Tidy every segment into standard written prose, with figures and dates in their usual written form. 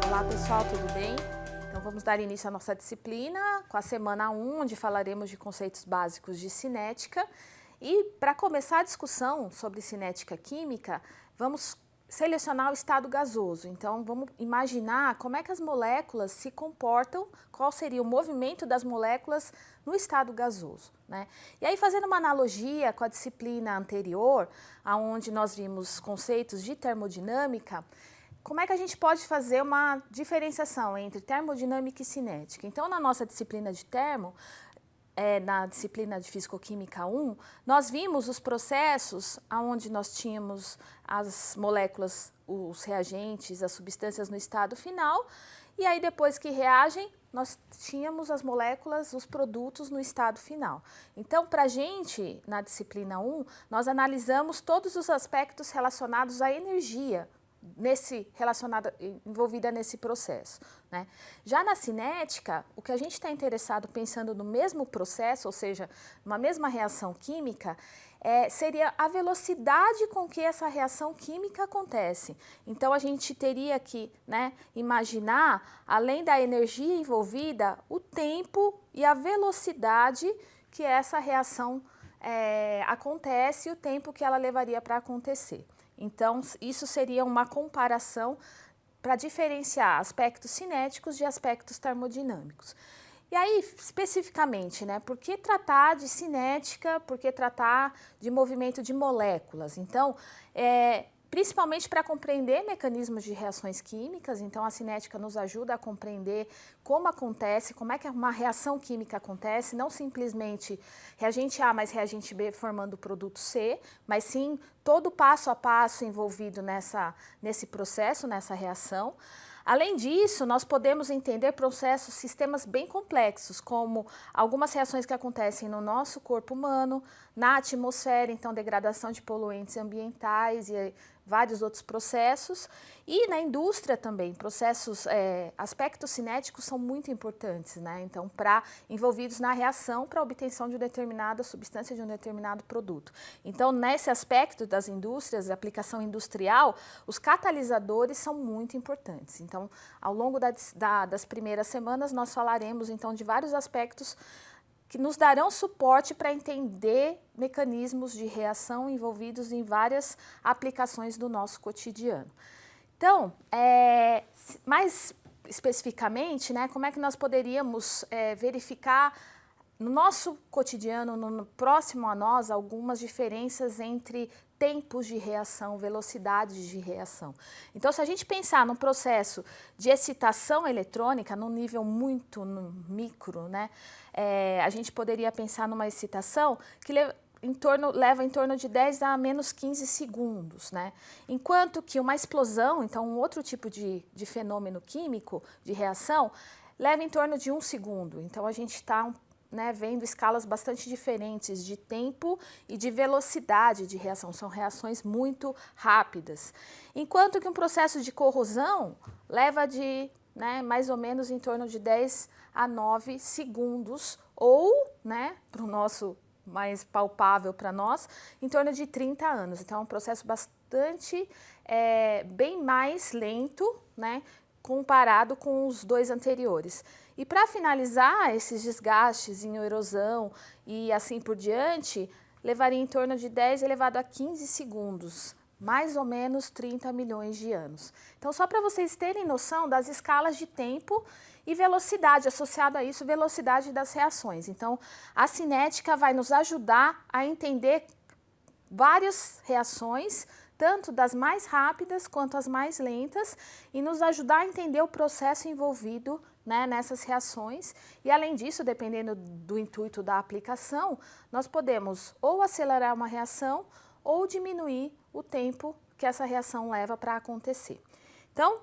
Olá pessoal, tudo bem? Então vamos dar início à nossa disciplina com a semana 1, onde falaremos de conceitos básicos de cinética. E para começar a discussão sobre cinética química, vamos selecionar o estado gasoso. Então vamos imaginar como é que as moléculas se comportam, qual seria o movimento das moléculas no estado gasoso, né? E aí, fazendo uma analogia com a disciplina anterior, onde nós vimos conceitos de termodinâmica, como é que a gente pode fazer uma diferenciação entre termodinâmica e cinética? Então, na nossa disciplina de termo, na disciplina de Físico-Química 1, nós vimos os processos onde nós tínhamos as moléculas, os reagentes, as substâncias no estado final, e aí depois que reagem, nós tínhamos as moléculas, os produtos no estado final. Então, para a gente, na disciplina 1, nós analisamos todos os aspectos relacionados à energia, envolvida nesse processo, né? Já na cinética, o que a gente está interessado pensando no mesmo processo, ou seja, numa mesma reação química, seria a velocidade com que essa reação química acontece. Então a gente teria que, né, imaginar, além da energia envolvida, o tempo e a velocidade que essa reação acontece e o tempo que ela levaria para acontecer. Então, isso seria uma comparação para diferenciar aspectos cinéticos de aspectos termodinâmicos. E aí, especificamente, né, por que tratar de cinética, por que tratar de movimento de moléculas? Então, principalmente para compreender mecanismos de reações químicas, então a cinética nos ajuda a compreender como acontece, como é que uma reação química acontece, não simplesmente reagente A mais reagente B formando o produto C, mas sim todo o passo a passo envolvido nesse processo, nessa reação. Além disso, nós podemos entender processos, sistemas bem complexos, como algumas reações que acontecem no nosso corpo humano, na atmosfera, então degradação de poluentes ambientais e vários outros processos, e na indústria também, aspectos cinéticos são muito importantes, né? Então, envolvidos na reação para a obtenção de uma determinada substância, de um determinado produto. Então, nesse aspecto das indústrias, aplicação industrial, os catalisadores são muito importantes. Então, ao longo das primeiras semanas, nós falaremos então de vários aspectos que nos darão suporte para entender mecanismos de reação envolvidos em várias aplicações do nosso cotidiano. Então, mais especificamente, né, como é que nós poderíamos verificar no nosso cotidiano, próximo a nós, algumas diferenças entre tempos de reação, velocidades de reação. Então, se a gente pensar num processo de excitação eletrônica, num nível muito micro, né, a gente poderia pensar numa excitação que leva em torno de 10 a menos 15 segundos, né? Enquanto que uma explosão, então um outro tipo de fenômeno químico, de reação, leva em torno de 1 segundo. Então, a gente está vendo escalas bastante diferentes de tempo e de velocidade de reação. São reações muito rápidas. Enquanto que um processo de corrosão leva mais ou menos em torno de 10 a 9 segundos, ou, para o nosso mais palpável para nós, em torno de 30 anos. Então, é um processo bastante, bem mais lento, né, comparado com os dois anteriores. E para finalizar, esses desgastes em erosão e assim por diante, levaria em torno de 10 elevado a 15 segundos, mais ou menos 30 milhões de anos. Então, só para vocês terem noção das escalas de tempo e velocidade, associado a isso, velocidade das reações. Então, a cinética vai nos ajudar a entender várias reações, tanto das mais rápidas quanto as mais lentas, e nos ajudar a entender o processo envolvido, né, nessas reações. E além disso, dependendo do intuito da aplicação, nós podemos ou acelerar uma reação ou diminuir o tempo que essa reação leva para acontecer. Então,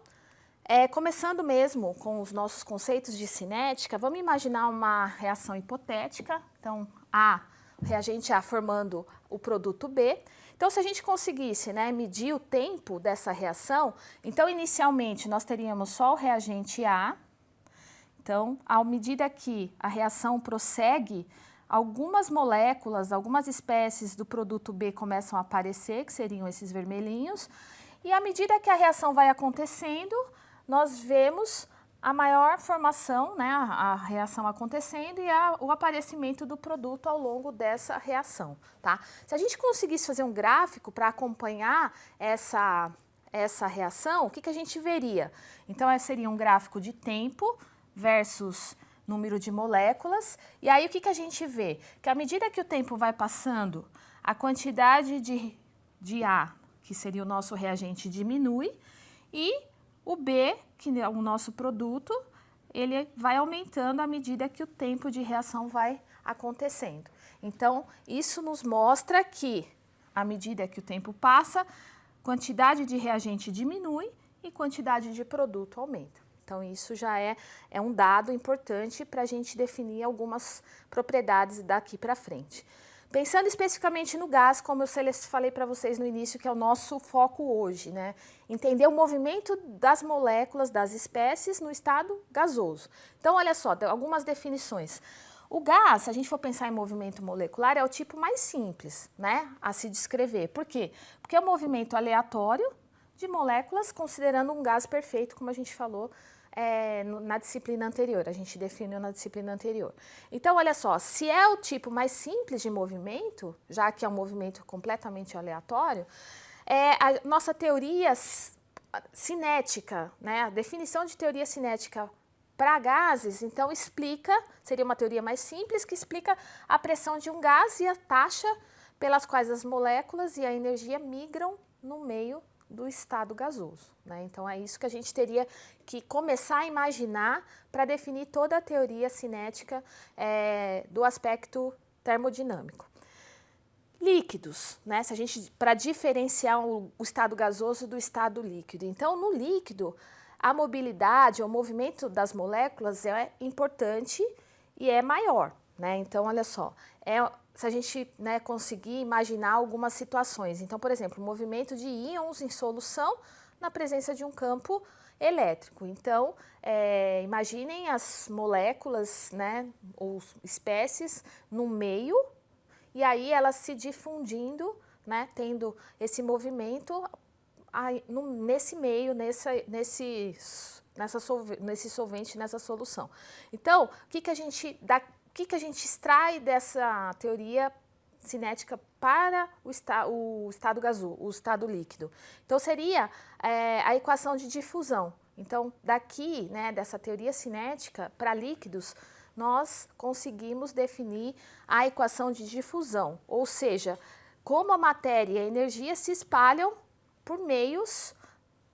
começando mesmo com os nossos conceitos de cinética, vamos imaginar uma reação hipotética. Então, o reagente A formando o produto B. Então, se a gente conseguisse, medir o tempo dessa reação, então, inicialmente, nós teríamos só o reagente A. Então, à medida que a reação prossegue, algumas moléculas, algumas espécies do produto B começam a aparecer, que seriam esses vermelhinhos, e à medida que a reação vai acontecendo, nós vemos a maior formação, né, a reação acontecendo e o aparecimento do produto ao longo dessa reação, tá? Se a gente conseguisse fazer um gráfico para acompanhar essa reação, o que a gente veria? Então, seria um gráfico de tempo versus número de moléculas, e aí o que a gente vê? Que à medida que o tempo vai passando, a quantidade de A, que seria o nosso reagente, diminui, e o B, que é o nosso produto, ele vai aumentando à medida que o tempo de reação vai acontecendo. Então, isso nos mostra que, à medida que o tempo passa, quantidade de reagente diminui e quantidade de produto aumenta. Então, isso já é um dado importante para a gente definir algumas propriedades daqui para frente. Pensando especificamente no gás, como eu falei para vocês no início, que é o nosso foco hoje, né? Entender o movimento das moléculas das espécies no estado gasoso. Então, olha só, algumas definições. O gás, se a gente for pensar em movimento molecular, é o tipo mais simples, né, a se descrever. Por quê? Porque é um movimento aleatório de moléculas, considerando um gás perfeito, como a gente falou na disciplina anterior, a gente definiu na disciplina anterior. Então, olha só, se é o tipo mais simples de movimento, já que é um movimento completamente aleatório, a nossa teoria cinética, né, a definição de teoria cinética para gases, então seria uma teoria mais simples, que explica a pressão de um gás e a taxa pelas quais as moléculas e a energia migram no meio do estado gasoso, né? Então, é isso que a gente teria que começar a imaginar para definir toda a teoria cinética do aspecto termodinâmico. Líquidos, né? Se a gente, para diferenciar o estado gasoso do estado líquido. Então, no líquido, a mobilidade, o movimento das moléculas é importante e é maior, né? Então, olha só, se a gente, né, conseguir imaginar algumas situações. Então, por exemplo, o movimento de íons em solução na presença de um campo elétrico. Então, imaginem as moléculas, né, ou espécies no meio, e aí elas se difundindo, né, tendo esse movimento nesse meio, nesse solvente, nessa solução. Então, o que a gente extrai dessa teoria cinética para o estado gasoso, o estado líquido? Então, seria a equação de difusão. Então, daqui, né, dessa teoria cinética para líquidos, nós conseguimos definir a equação de difusão, ou seja, como a matéria e a energia se espalham por meios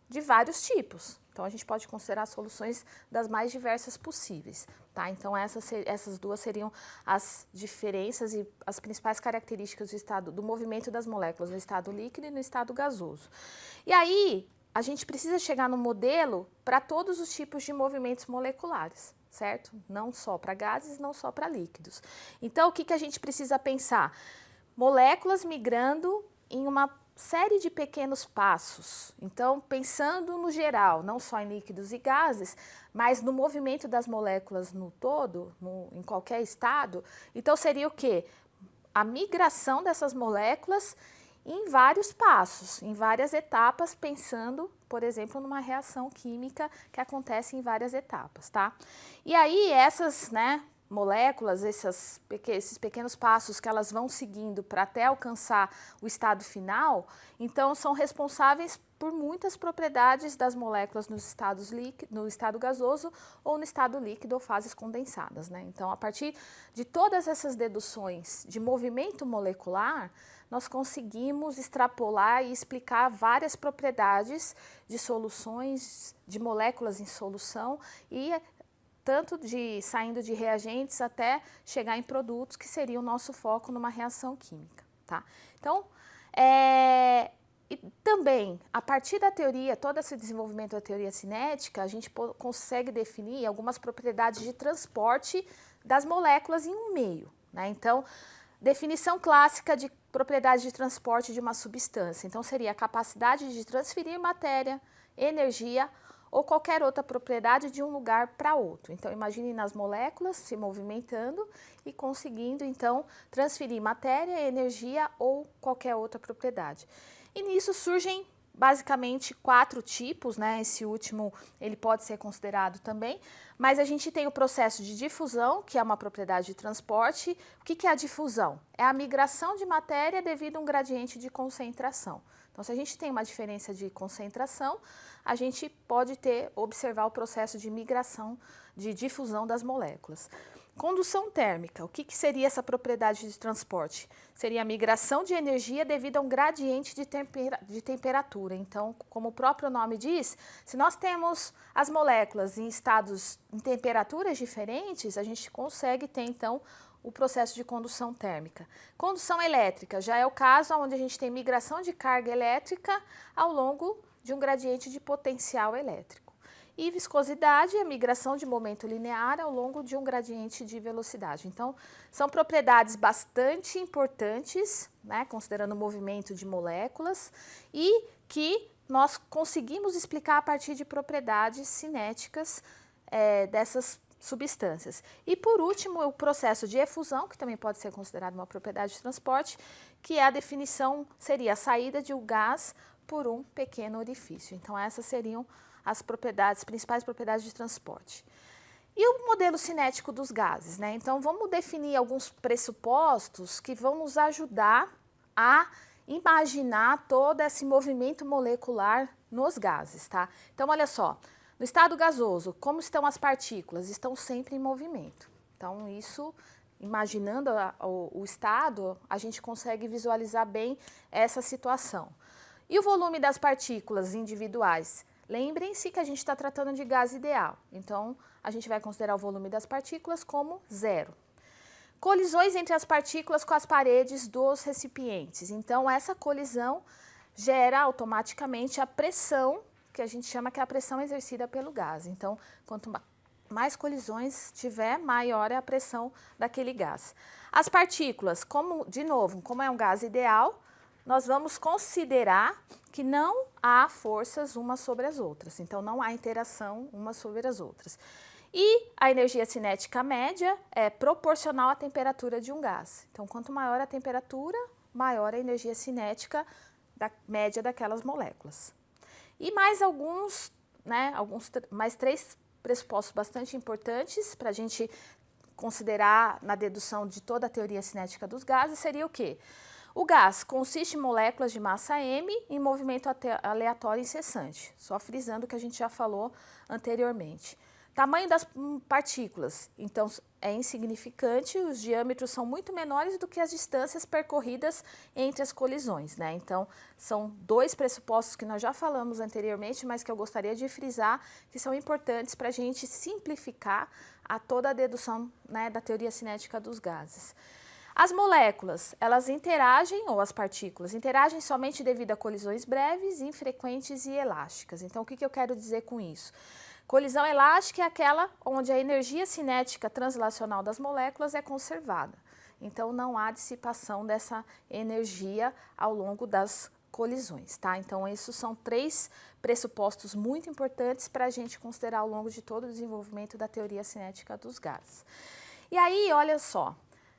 de vários tipos. Então, a gente pode considerar soluções das mais diversas possíveis, tá? Então, essas duas seriam as diferenças e as principais características do movimento das moléculas no estado líquido e no estado gasoso. E aí, a gente precisa chegar no modelo para todos os tipos de movimentos moleculares, certo? Não só para gases, não só para líquidos. Então, o que a gente precisa pensar? Moléculas migrando em uma série de pequenos passos. Então, pensando no geral, não só em líquidos e gases, mas no movimento das moléculas no todo, em qualquer estado. Então, seria o quê? A migração dessas moléculas em vários passos, em várias etapas, pensando, por exemplo, numa reação química que acontece em várias etapas, tá? E aí, essas, né, moléculas, esses pequenos passos que elas vão seguindo para até alcançar o estado final, então são responsáveis por muitas propriedades das moléculas no estado gasoso ou no estado líquido ou fases condensadas, né? Então, a partir de todas essas deduções de movimento molecular, nós conseguimos extrapolar e explicar várias propriedades de soluções, de moléculas em solução e tanto saindo de reagentes até chegar em produtos, que seria o nosso foco numa reação química, tá? Então, e também, a partir da teoria, todo esse desenvolvimento da teoria cinética, a gente consegue definir algumas propriedades de transporte das moléculas em um meio, né? Então, definição clássica de propriedade de transporte de uma substância. Então, seria a capacidade de transferir matéria, energia ou qualquer outra propriedade de um lugar para outro. Então, imagine nas moléculas se movimentando e conseguindo, então, transferir matéria, energia ou qualquer outra propriedade. E nisso surgem basicamente 4 tipos, né? Esse último ele pode ser considerado também, mas a gente tem o processo de difusão, que é uma propriedade de transporte. O que é a difusão? É a migração de matéria devido a um gradiente de concentração. Então, se a gente tem uma diferença de concentração, a gente pode observar o processo de migração, de difusão das moléculas. Condução térmica, o que seria essa propriedade de transporte? Seria a migração de energia devido a um gradiente de temperatura. Então, como o próprio nome diz, se nós temos as moléculas em temperaturas diferentes, a gente consegue ter, então, o processo de condução térmica. Condução elétrica já é o caso onde a gente tem migração de carga elétrica ao longo de um gradiente de potencial elétrico. E viscosidade é a migração de momento linear ao longo de um gradiente de velocidade. Então, são propriedades bastante importantes, né, considerando o movimento de moléculas, e que nós conseguimos explicar a partir de propriedades cinéticas dessas substâncias. E por último, o processo de efusão, que também pode ser considerado uma propriedade de transporte, que a definição seria a saída de um gás por um pequeno orifício. Então, essas seriam as principais propriedades de transporte. E o modelo cinético dos gases, né? Então, vamos definir alguns pressupostos que vão nos ajudar a imaginar todo esse movimento molecular nos gases, tá? Então, olha só, no estado gasoso, como estão as partículas? Estão sempre em movimento. Então, isso, imaginando o estado, a gente consegue visualizar bem essa situação. E o volume das partículas individuais? Lembrem-se que a gente está tratando de gás ideal, então a gente vai considerar o volume das partículas como 0. Colisões entre as partículas com as paredes dos recipientes. Então, essa colisão gera automaticamente a pressão, que a gente chama que é a pressão exercida pelo gás. Então, quanto mais colisões tiver, maior é a pressão daquele gás. As partículas, de novo, como é um gás ideal, nós vamos considerar que não há forças umas sobre as outras, então não há interação umas sobre as outras. E a energia cinética média é proporcional à temperatura de um gás. Então, quanto maior a temperatura, maior a energia cinética média daquelas moléculas. E mais mais 3 pressupostos bastante importantes para a gente considerar na dedução de toda a teoria cinética dos gases seria o quê? O gás consiste em moléculas de massa m em movimento aleatório incessante, só frisando o que a gente já falou anteriormente. Tamanho das partículas, então, é insignificante, os diâmetros são muito menores do que as distâncias percorridas entre as colisões, né? Então, são 2 pressupostos que nós já falamos anteriormente, mas que eu gostaria de frisar, que são importantes para a gente simplificar toda a dedução, né, da teoria cinética dos gases. As moléculas, elas interagem, ou as partículas, interagem somente devido a colisões breves, infrequentes e elásticas. Então, o que eu quero dizer com isso? Colisão elástica é aquela onde a energia cinética translacional das moléculas é conservada. Então, não há dissipação dessa energia ao longo das colisões, tá? Então, esses são 3 pressupostos muito importantes para a gente considerar ao longo de todo o desenvolvimento da teoria cinética dos gases. E aí, olha só.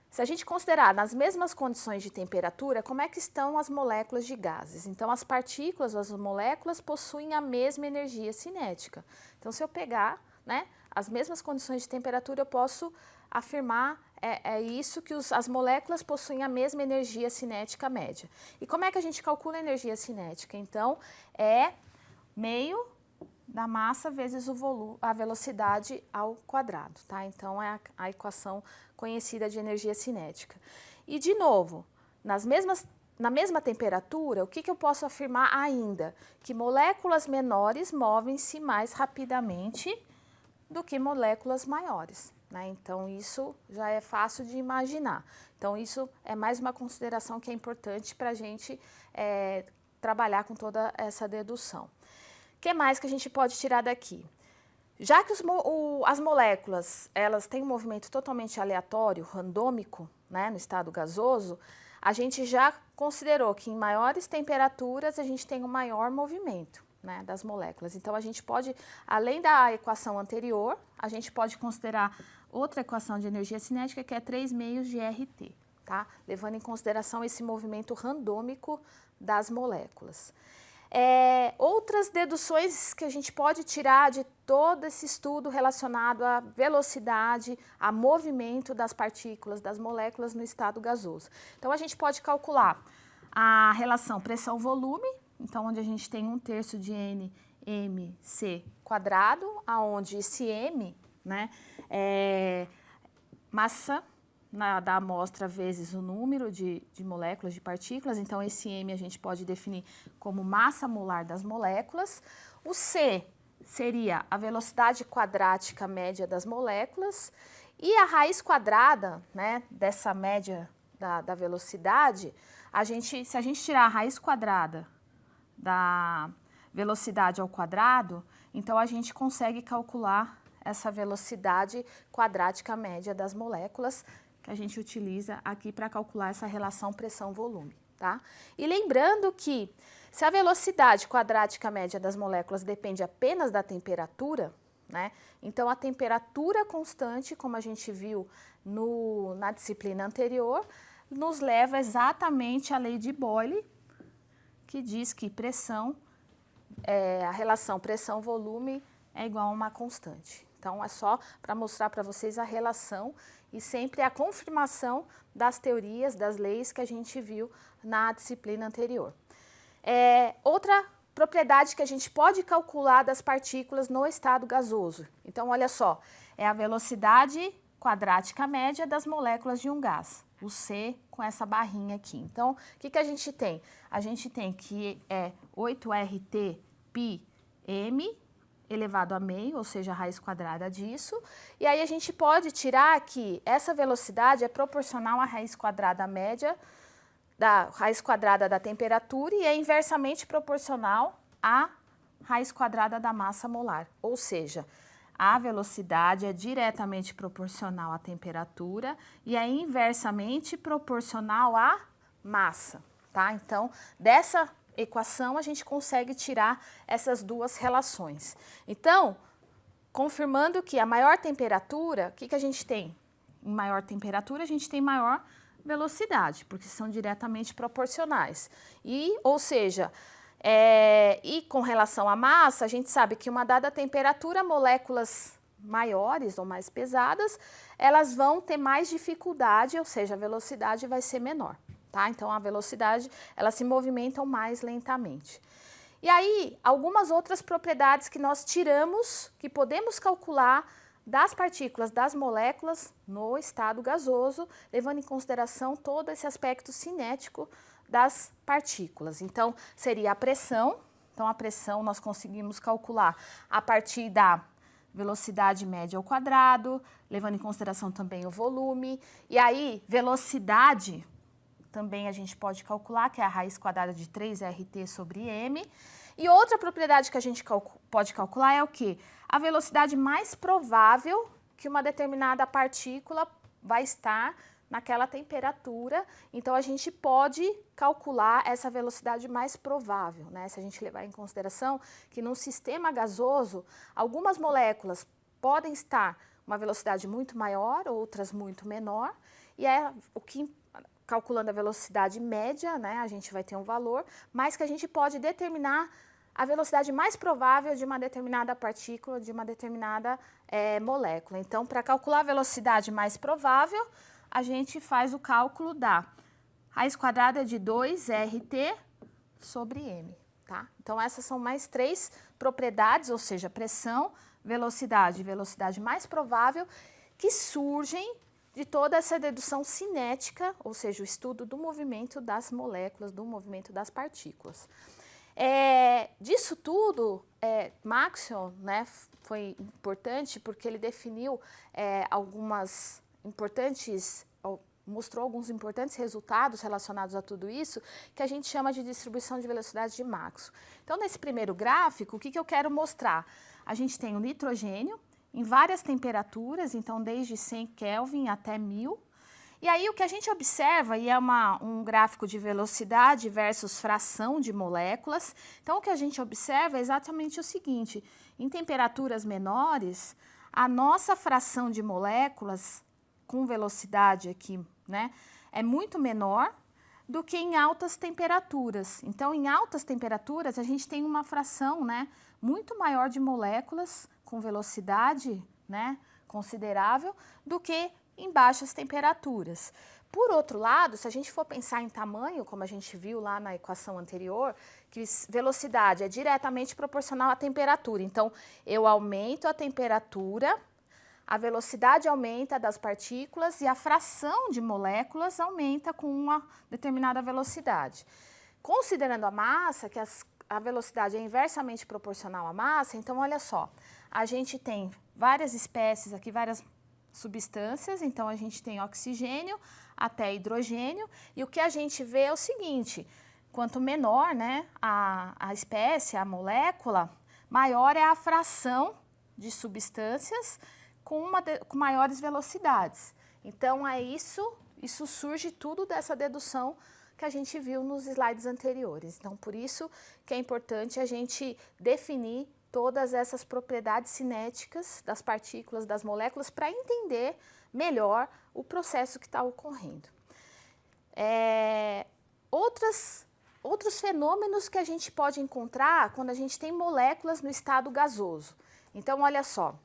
Se a gente considerar nas mesmas condições de temperatura, como é que estão as moléculas de gases? Então, as partículas, as moléculas possuem a mesma energia cinética. Então, se eu pegar, né, as mesmas condições de temperatura, eu posso afirmar isso, que as moléculas possuem a mesma energia cinética média. E como é que a gente calcula a energia cinética? Então, é meio da massa vezes o volume, a velocidade ao quadrado, tá? Então, é a equação conhecida de energia cinética. E, de novo, na mesma temperatura, o que eu posso afirmar ainda? Que moléculas menores movem-se mais rapidamente do que moléculas maiores, né? Então, isso já é fácil de imaginar. Então, isso é mais uma consideração que é importante para a gente trabalhar com toda essa dedução. O que mais que a gente pode tirar daqui? Já que as moléculas elas têm um movimento totalmente aleatório, randômico, né, no estado gasoso, a gente já considerou que em maiores temperaturas a gente tem um maior movimento, né, das moléculas. Então, a gente pode, além da equação anterior, a gente pode considerar outra equação de energia cinética que é 3 meios de RT, tá? Levando em consideração esse movimento randômico das moléculas. Outras deduções que a gente pode tirar de todo esse estudo relacionado à velocidade, a movimento das partículas, das moléculas no estado gasoso. Então, a gente pode calcular a relação pressão-volume, então, onde a gente tem 1/3 de NmC², aonde esse M, né, é massa da amostra vezes o número de moléculas, de partículas. Então, esse M a gente pode definir como massa molar das moléculas. O C seria a velocidade quadrática média das moléculas. E a raiz quadrada, né, dessa média da velocidade, se a gente tirar a raiz quadrada da velocidade ao quadrado, então a gente consegue calcular essa velocidade quadrática média das moléculas, que a gente utiliza aqui para calcular essa relação pressão-volume, tá? E lembrando que se a velocidade quadrática média das moléculas depende apenas da temperatura, né? Então, a temperatura constante, como a gente viu na disciplina anterior, nos leva exatamente à lei de Boyle, que diz que a relação pressão-volume é igual a uma constante. Então, é só para mostrar para vocês a relação e sempre a confirmação das teorias, das leis que a gente viu na disciplina anterior. Outra propriedade que a gente pode calcular das partículas no estado gasoso. Então, olha só, é a velocidade quadrática média das moléculas de um gás, o C com essa barrinha aqui. Então, o que a gente tem? A gente tem que é 8RT π m elevado a meio, ou seja, a raiz quadrada disso. E aí a gente pode tirar que essa velocidade é proporcional à raiz quadrada média da raiz quadrada da temperatura e é inversamente proporcional à raiz quadrada da massa molar. Ou seja, a velocidade é diretamente proporcional à temperatura e é inversamente proporcional à massa, tá? Então, dessa equação a gente consegue tirar essas duas relações. Então, confirmando que a maior temperatura, o que a gente tem? Em maior temperatura a gente tem maior velocidade, porque são diretamente proporcionais. Ou seja, e com relação à massa, a gente sabe que uma dada temperatura, moléculas maiores ou mais pesadas, elas vão ter mais dificuldade, ou seja, a velocidade vai ser menor. Tá? Então, a velocidade, elas se movimentam mais lentamente. E aí, algumas outras propriedades que nós tiramos, que podemos calcular das partículas, das moléculas no estado gasoso, levando em consideração todo esse aspecto cinético das partículas. Então, seria a pressão. Então, a pressão nós conseguimos calcular a partir da velocidade média ao quadrado, levando em consideração também o volume. E aí, velocidade também a gente pode calcular, que é a raiz quadrada de 3RT sobre M. E outra propriedade que a gente pode calcular é o quê? A velocidade mais provável que uma determinada partícula vai estar naquela temperatura. Então, a gente pode calcular essa velocidade mais provável, né? Se a gente levar em consideração que num sistema gasoso, algumas moléculas podem estar uma velocidade muito maior, outras muito menor, e calculando a velocidade média, né, a gente vai ter um valor, mas que a gente pode determinar a velocidade mais provável de uma determinada partícula, de uma determinada molécula. Então, para calcular a velocidade mais provável, a gente faz o cálculo da raiz quadrada de 2RT sobre M. Tá? Então, essas são mais 3 propriedades, ou seja, pressão, velocidade e velocidade mais provável, que surgem de toda essa dedução cinética, ou seja, o estudo do movimento das moléculas, do movimento das partículas. Disso tudo, Maxwell, né, foi importante porque ele definiu mostrou alguns importantes resultados relacionados a tudo isso, que a gente chama de distribuição de velocidade de Maxwell. Então, nesse primeiro gráfico, o que eu quero mostrar? A gente tem o nitrogênio em várias temperaturas, então desde 100 Kelvin até 1000. E aí o que a gente observa, e é um gráfico de velocidade versus fração de moléculas, então o que a gente observa é exatamente o seguinte: em temperaturas menores, a nossa fração de moléculas com velocidade aqui, né, é muito menor do que em altas temperaturas. Então, em altas temperaturas, a gente tem uma fração, né, muito maior de moléculas com velocidade, né, considerável do que em baixas temperaturas. Por outro lado, se a gente for pensar em tamanho, como a gente viu lá na equação anterior, que velocidade é diretamente proporcional à temperatura. Então, eu aumento a temperatura, a velocidade aumenta das partículas e a fração de moléculas aumenta com uma determinada velocidade. Considerando a massa, que a velocidade é inversamente proporcional à massa, então olha só, a gente tem várias espécies aqui, várias substâncias, então a gente tem oxigênio até hidrogênio, e o que a gente vê é o seguinte, quanto menor, né, a espécie, a molécula, maior é a fração de substâncias com maiores velocidades. Então, isso surge tudo dessa dedução que a gente viu nos slides anteriores. Então, por isso que é importante a gente definir todas essas propriedades cinéticas das partículas, das moléculas, para entender melhor o processo que está ocorrendo. Outros fenômenos que a gente pode encontrar quando a gente tem moléculas no estado gasoso. Então, olha só.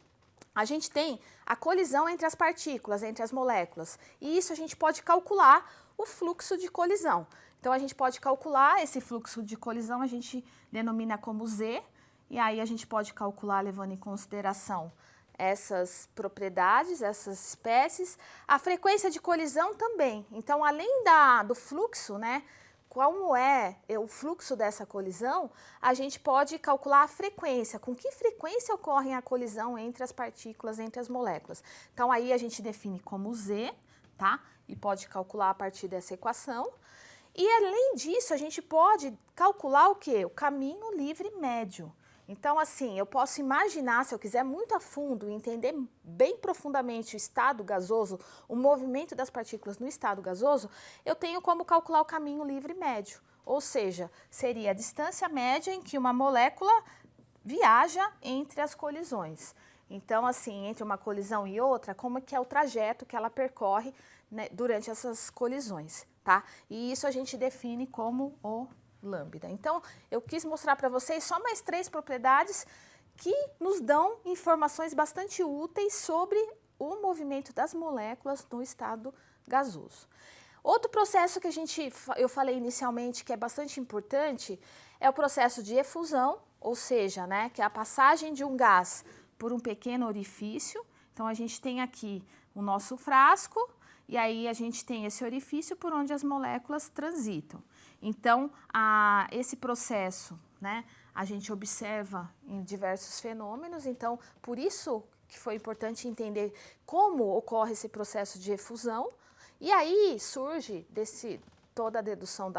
A gente tem a colisão entre as partículas, entre as moléculas, e isso a gente pode calcular o fluxo de colisão. Então, a gente pode calcular esse fluxo de colisão, a gente denomina como Z, e aí a gente pode calcular levando em consideração essas propriedades, essas espécies. A frequência de colisão também. Então, além do fluxo, né? Como é o fluxo dessa colisão, a gente pode calcular a frequência, com que frequência ocorre a colisão entre as partículas, entre as moléculas. Então, aí a gente define como Z, tá? E pode calcular a partir dessa equação. E, além disso, a gente pode calcular o quê? O caminho livre médio. Então, assim, eu posso imaginar, se eu quiser muito a fundo, entender bem profundamente o estado gasoso, o movimento das partículas no estado gasoso, eu tenho como calcular o caminho livre médio. Ou seja, seria a distância média em que uma molécula viaja entre as colisões. Então, assim, entre uma colisão e outra, como que é o trajeto que ela percorre, né, durante essas colisões, tá? E isso a gente define como o lambda. Então, eu quis mostrar para vocês só mais 3 propriedades que nos dão informações bastante úteis sobre o movimento das moléculas no estado gasoso. Outro processo que eu falei inicialmente que é bastante importante é o processo de efusão, ou seja, né, que é a passagem de um gás por um pequeno orifício. Então, a gente tem aqui o nosso frasco e aí a gente tem esse orifício por onde as moléculas transitam. Então, esse processo, né, a gente observa em diversos fenômenos, então, por isso que foi importante entender como ocorre esse processo de efusão, e aí surge toda a dedução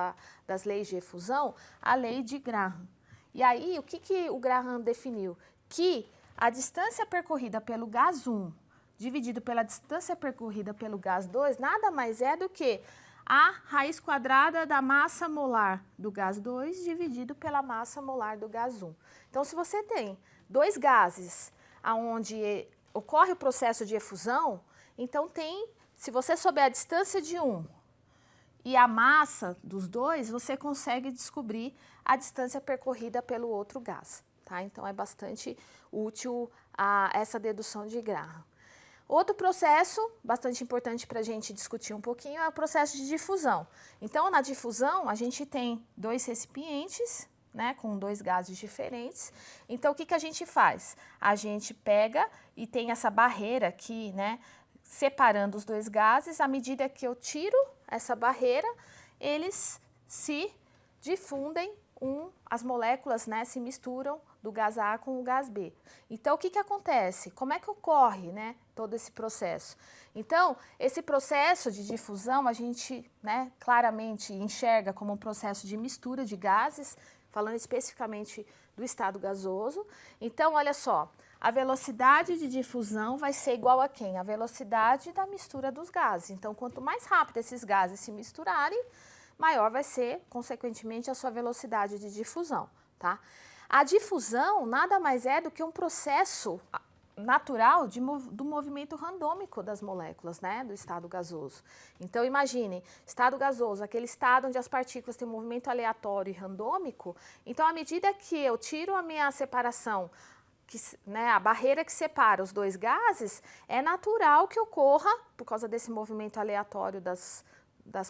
das leis de efusão, a lei de Graham. E aí, o que o Graham definiu? Que a distância percorrida pelo gás 1 dividido pela distância percorrida pelo gás 2 nada mais é do que a raiz quadrada da massa molar do gás 2 dividido pela massa molar do gás 1. Então, se você tem 2 gases onde ocorre o processo de efusão, então se você souber a distância de um e a massa dos dois, você consegue descobrir a distância percorrida pelo outro gás, tá? Então, é bastante útil essa dedução de Graham. Outro processo bastante importante para a gente discutir um pouquinho é o processo de difusão. Então, na difusão, a gente tem 2 recipientes, né, com 2 gases diferentes. Então, o que a gente faz? A gente pega e tem essa barreira aqui, né, separando os 2 gases. À medida que eu tiro essa barreira, eles se difundem, as moléculas, né, se misturam do gás A com o gás B. Então, o que acontece? Como é que ocorre, né, todo esse processo? Então, esse processo de difusão a gente, né, claramente enxerga como um processo de mistura de gases, falando especificamente do estado gasoso. Então, olha só, a velocidade de difusão vai ser igual a quem? A velocidade da mistura dos gases. Então, quanto mais rápido esses gases se misturarem, maior vai ser, consequentemente, a sua velocidade de difusão, tá? A difusão nada mais é do que um processo natural do movimento randômico das moléculas, né, do estado gasoso. Então, imagine, estado gasoso, aquele estado onde as partículas têm movimento aleatório e randômico. Então, à medida que eu tiro a minha separação, né, a barreira que separa os dois gases, é natural que ocorra, por causa desse movimento aleatório das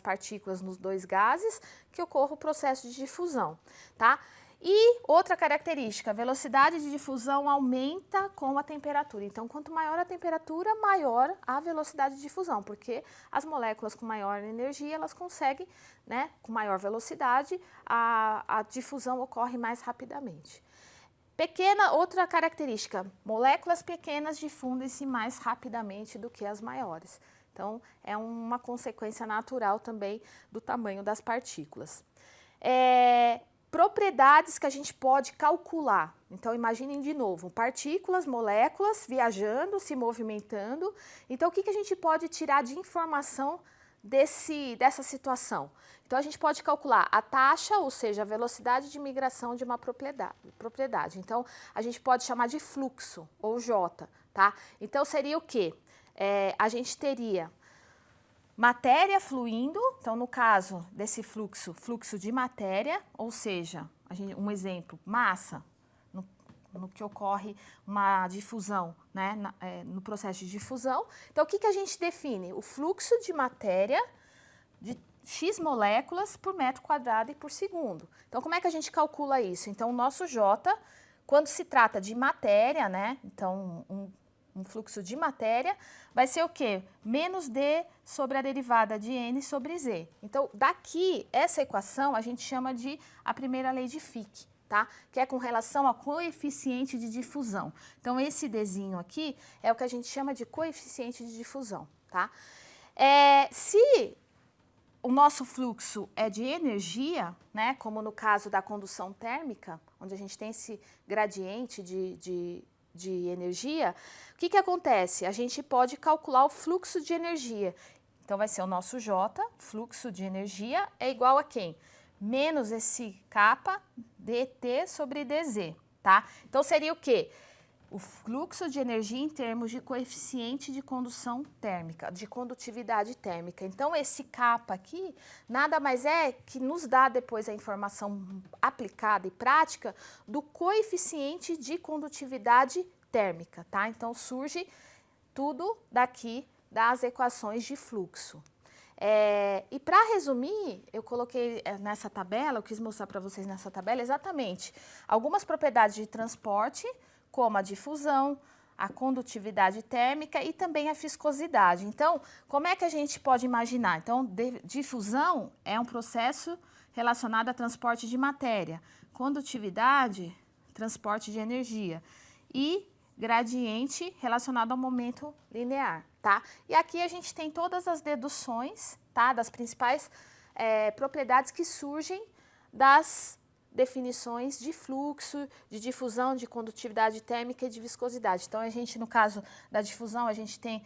partículas nos dois gases, que ocorra o processo de difusão, tá? E outra característica, a velocidade de difusão aumenta com a temperatura. Então, quanto maior a temperatura, maior a velocidade de difusão, porque as moléculas com maior energia, elas conseguem, né, com maior velocidade, a difusão ocorre mais rapidamente. Outra característica, moléculas pequenas difundem-se mais rapidamente do que as maiores. Então, é uma consequência natural também do tamanho das partículas. Propriedades que a gente pode calcular. Então, imaginem de novo, partículas, moléculas viajando, se movimentando. Então, o que a gente pode tirar de informação dessa situação? Então, a gente pode calcular a taxa, ou seja, a velocidade de migração de uma propriedade. Então, a gente pode chamar de fluxo, ou J, tá? Então, seria o quê? A gente teria matéria fluindo, então no caso desse fluxo, fluxo de matéria, ou seja, um exemplo, massa, no que ocorre uma difusão, né, no processo de difusão. Então, o que a gente define? O fluxo de matéria de X moléculas por metro quadrado e por segundo. Então, como é que a gente calcula isso? Então, o nosso J, quando se trata de matéria, né, então um fluxo de matéria, vai ser o quê? Menos D sobre a derivada de N sobre Z. Então, daqui, essa equação a gente chama de a primeira lei de Fick, tá? Que é com relação ao coeficiente de difusão. Então, esse Dzinho aqui é o que a gente chama de coeficiente de difusão, tá? Se o nosso fluxo é de energia, né, como no caso da condução térmica, onde a gente tem esse gradiente de energia, o que acontece? A gente pode calcular o fluxo de energia. Então, vai ser o nosso J, fluxo de energia, é igual a quem? Menos esse kappa dt sobre dz, tá? Então, seria o quê? O fluxo de energia em termos de coeficiente de condução térmica, de condutividade térmica. Então, esse kappa aqui, nada mais é que nos dá depois a informação aplicada e prática do coeficiente de condutividade térmica, tá? Então, surge tudo daqui das equações de fluxo. E para resumir, eu coloquei nessa tabela, eu quis mostrar para vocês nessa tabela exatamente algumas propriedades de transporte, como a difusão, a condutividade térmica e também a viscosidade. Então, como é que a gente pode imaginar? Então, difusão é um processo relacionado a transporte de matéria, condutividade, transporte de energia e gradiente relacionado ao momento linear, tá? E aqui a gente tem todas as deduções, tá? Das principais propriedades que surgem das definições de fluxo, de difusão, de condutividade térmica e de viscosidade. Então, a gente, no caso da difusão, a gente tem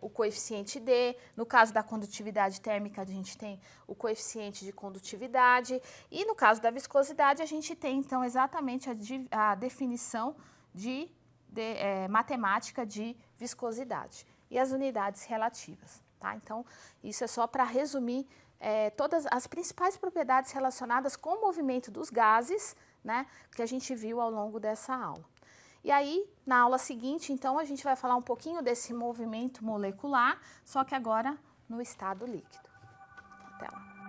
o coeficiente D, no caso da condutividade térmica, a gente tem o coeficiente de condutividade, e no caso da viscosidade, a gente tem, então, exatamente a definição matemática de viscosidade e as unidades relativas, tá? Então, isso é só para resumir todas as principais propriedades relacionadas com o movimento dos gases, né, que a gente viu ao longo dessa aula. E aí, na aula seguinte, então, a gente vai falar um pouquinho desse movimento molecular, só que agora no estado líquido. Até lá.